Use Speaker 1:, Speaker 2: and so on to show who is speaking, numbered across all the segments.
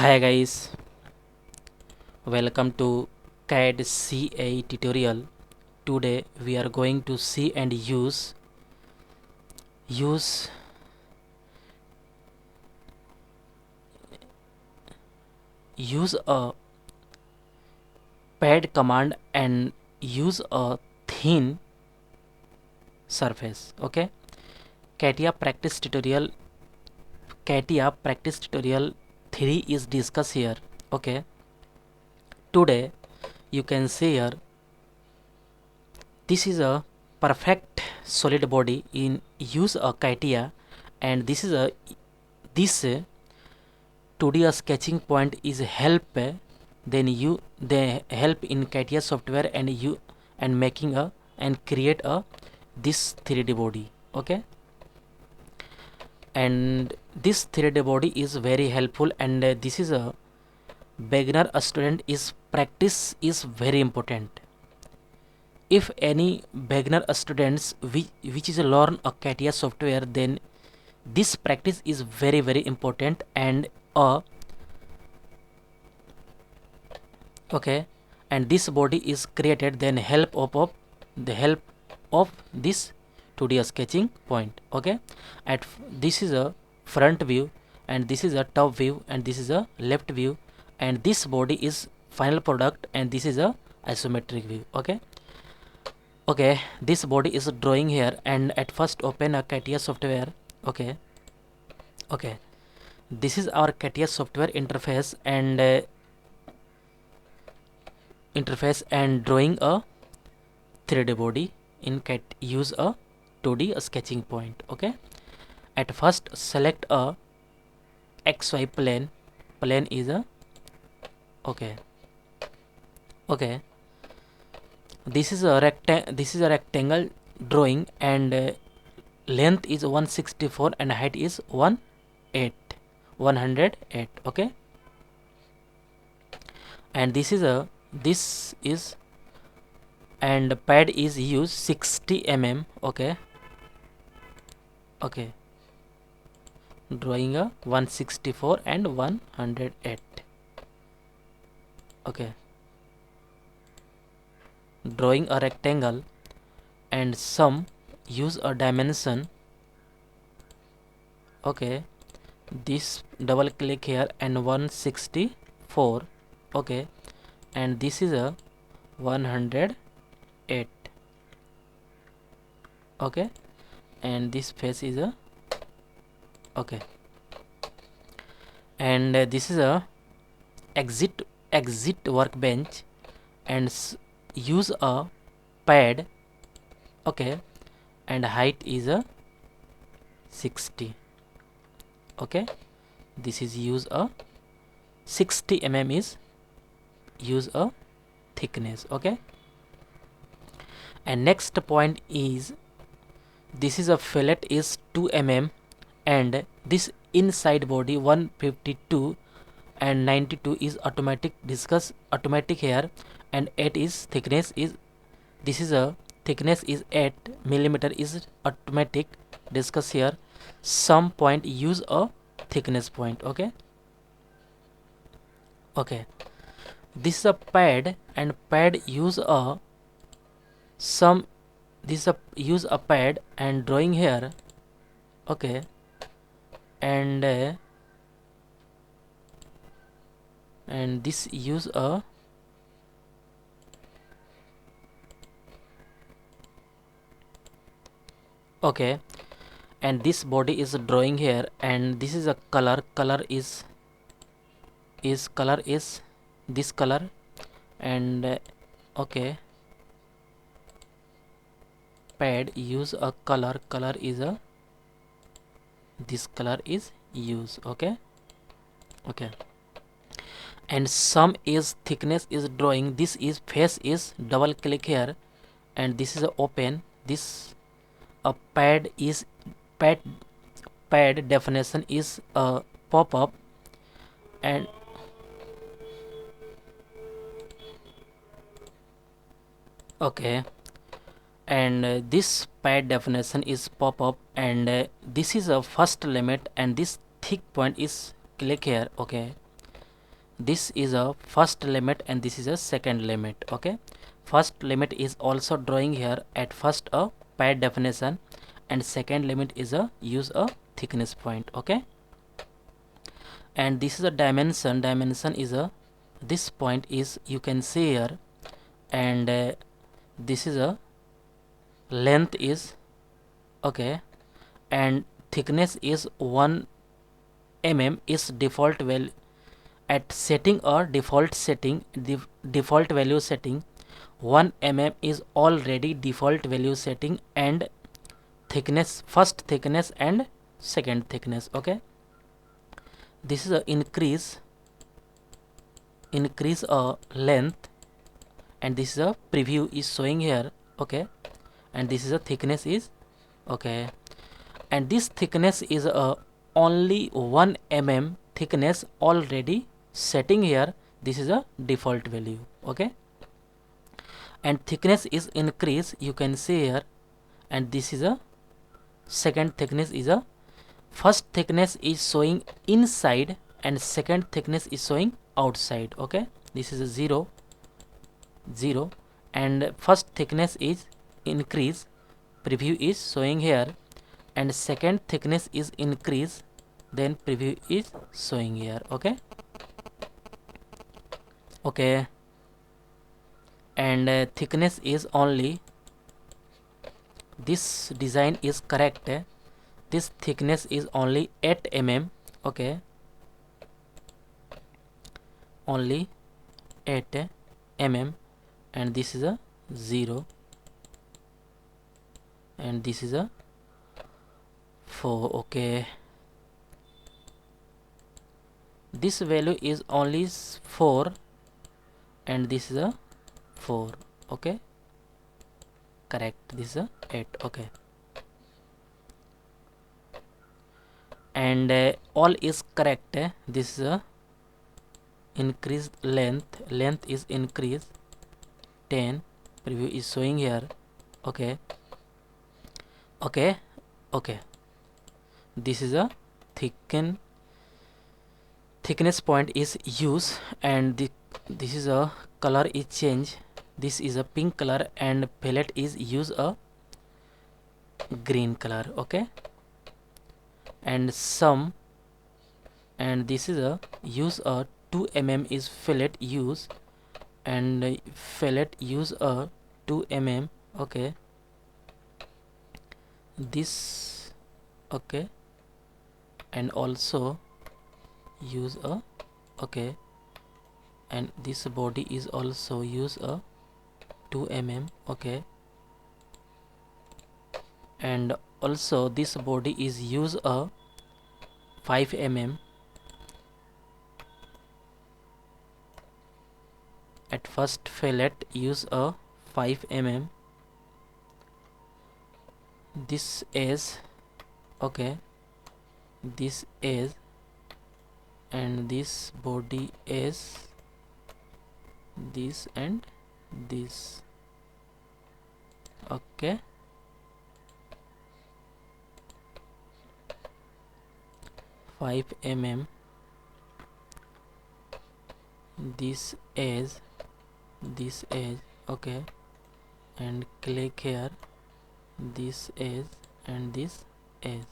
Speaker 1: Hi guys, welcome to CAD CA tutorial. Today we are going to see and use a pad command and use a thin surface. Okay, CATIA practice tutorial 3 is discussed here. Okay, today you can see here this is a perfect solid body in use a CATIA, and this 2D sketching point is help they help in CATIA software and making a and create a this 3D body. Okay, and this 3D body is very helpful, and this is a beginner student is practice is very important. If any beginner students which is learn a CATIA software, then this practice is very important, and okay, and this body is created then help of this 2D sketching point. Okay, this is a front view, and this is a top view, and this is a left view, and this body is final product, and this is a isometric view. Okay, this body is drawing here, and at first open a CATIA software. Okay, this is our CATIA software interface, and drawing a 3D body in use a 2D sketching point. Okay, at first select a XY plane is a okay. This is a rectangle drawing, and length is 164 and height is 108. Okay, and this is and pad is used 60 mm. Okay, drawing a 164 and 108. Okay, drawing a rectangle, and some use a dimension. Okay, this double click here and 164. Okay, and this is a 108. Okay, and this face is a okay, and this is a exit workbench, and use a pad. Okay, and height is a 60. Okay, this is use a 60 mm is use a thickness. Okay, and next point is this is a fillet is 2 mm, and this inside body 152 and 92 is automatic here, and 8 is thickness is this is a thickness is 8 millimeter is automatic discuss here. Some point use a thickness point. Okay, this is a pad, and pad use a use a pad and drawing here. Okay, and this use a okay, and this body is drawing here, and this is a color is this color, and okay, pad use a color is a this color is use. Okay, and some is thickness is drawing. This is face is double click here, and this is a open. This a pad is pad definition is a pop-up, and okay, and this pad definition is pop-up, and this is a first limit, and this thick point is click here. Okay, this is a first limit and this is a second limit. Okay, first limit is also drawing here at first a pad definition, and second limit is a use a thickness point. Okay, and this is a dimension is a, this point is, you can see here, and this is a length is, okay, and thickness is 1 mm is default value. At setting or default setting, the default value setting, 1 mm is already default value setting, and thickness, first thickness and second thickness. Okay, this is a increase a length, and this is a preview is showing here. Okay, and this is a thickness is, okay, and this thickness is a only 1 mm thickness already setting here. This is a default value. Okay, and thickness is increase, you can see here, and this is a second thickness is a, first thickness is showing inside and second thickness is showing outside. Okay, this is a 0 0, and first thickness is increase, preview is showing here, and second thickness is increase, then preview is showing here. Okay, okay, and thickness is only, this design is correct, this thickness is only 8 mm. Okay, only 8 mm, and this is a 0, and this is a 4. Okay, this value is only 4, and this is a 4. Okay, correct, this is a 8. Okay, and all is correct. This is a increased length is increased 10, preview is showing here. Okay, okay, okay, this is a thickness point is used, and this is a color is change, this is a pink color, and fillet is use a green color. Okay, and some, and this is a use a 2 mm is fillet use, and fillet use a 2 mm. Okay, this, okay, and also use a, okay, and this body is also use a 2 mm. Okay, and also this body is use a 5 mm. At first fillet use a 5 mm. This is, okay, this is, and this body is this and this. Okay, five mm, this is, okay, and click here, this is, and this is.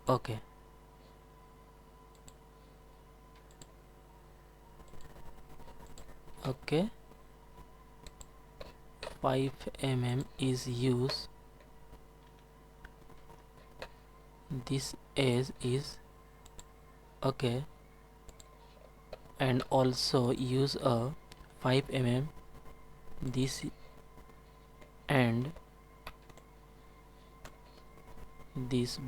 Speaker 1: Okay, okay, 5 mm is used, this is, okay, and also use a 5 mm, this, and this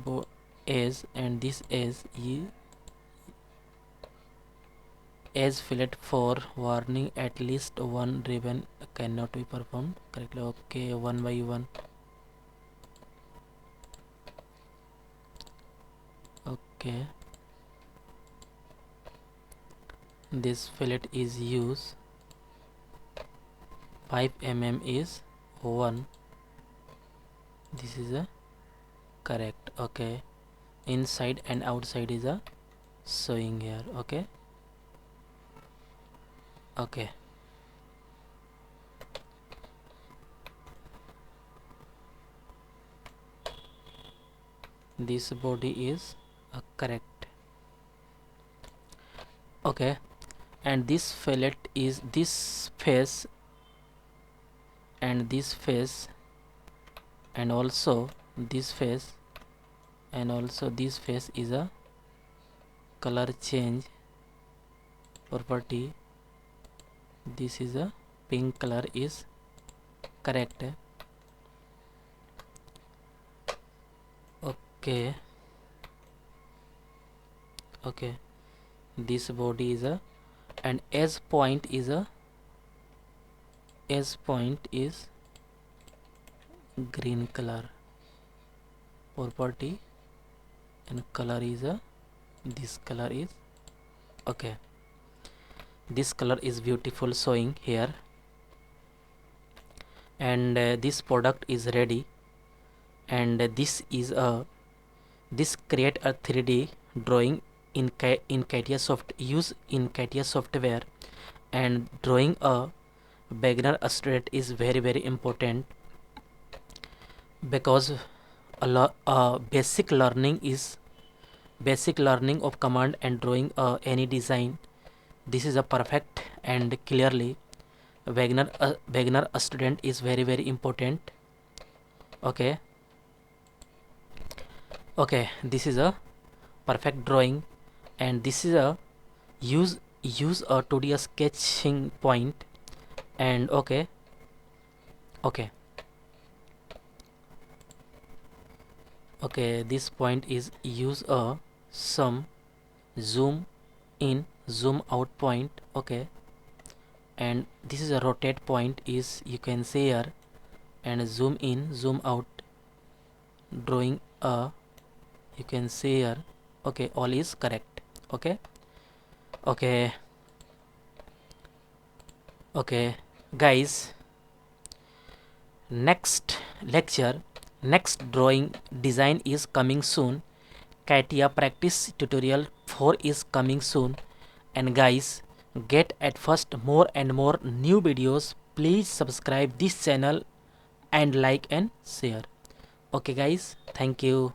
Speaker 1: is, and this is as fillet for warning, at least one ribbon cannot be performed correctly. Okay, 1 by 1. Okay, this fillet is used, 5 mm is 1, this is a correct. Okay, inside and outside is a showing here. Okay, Okay, this body is correct. Okay, and this fillet is this face and this face and also this face and also this face is a color change property. This is a pink color is correct. Okay, okay, this body is a and edge point is green color property and color is this color is okay. This color is beautiful showing here, and this product is ready, and this create a 3D drawing in CATIA software, and drawing a beginner student is very important, because basic learning of command and drawing any design. This is a perfect and clearly beginner student is very important. Okay, this is a perfect drawing, and this is a use a 2D sketching point, and okay, this point is use a some zoom in zoom out point. Okay, and this is a rotate point is you can see here, and zoom in zoom out drawing you can see here. Okay, all is correct. Okay, guys, next lecture, next drawing design is coming soon. CATIA practice tutorial 4 is coming soon, and guys, get at first more and more new videos. Please subscribe this channel and like and share. Okay guys, thank you.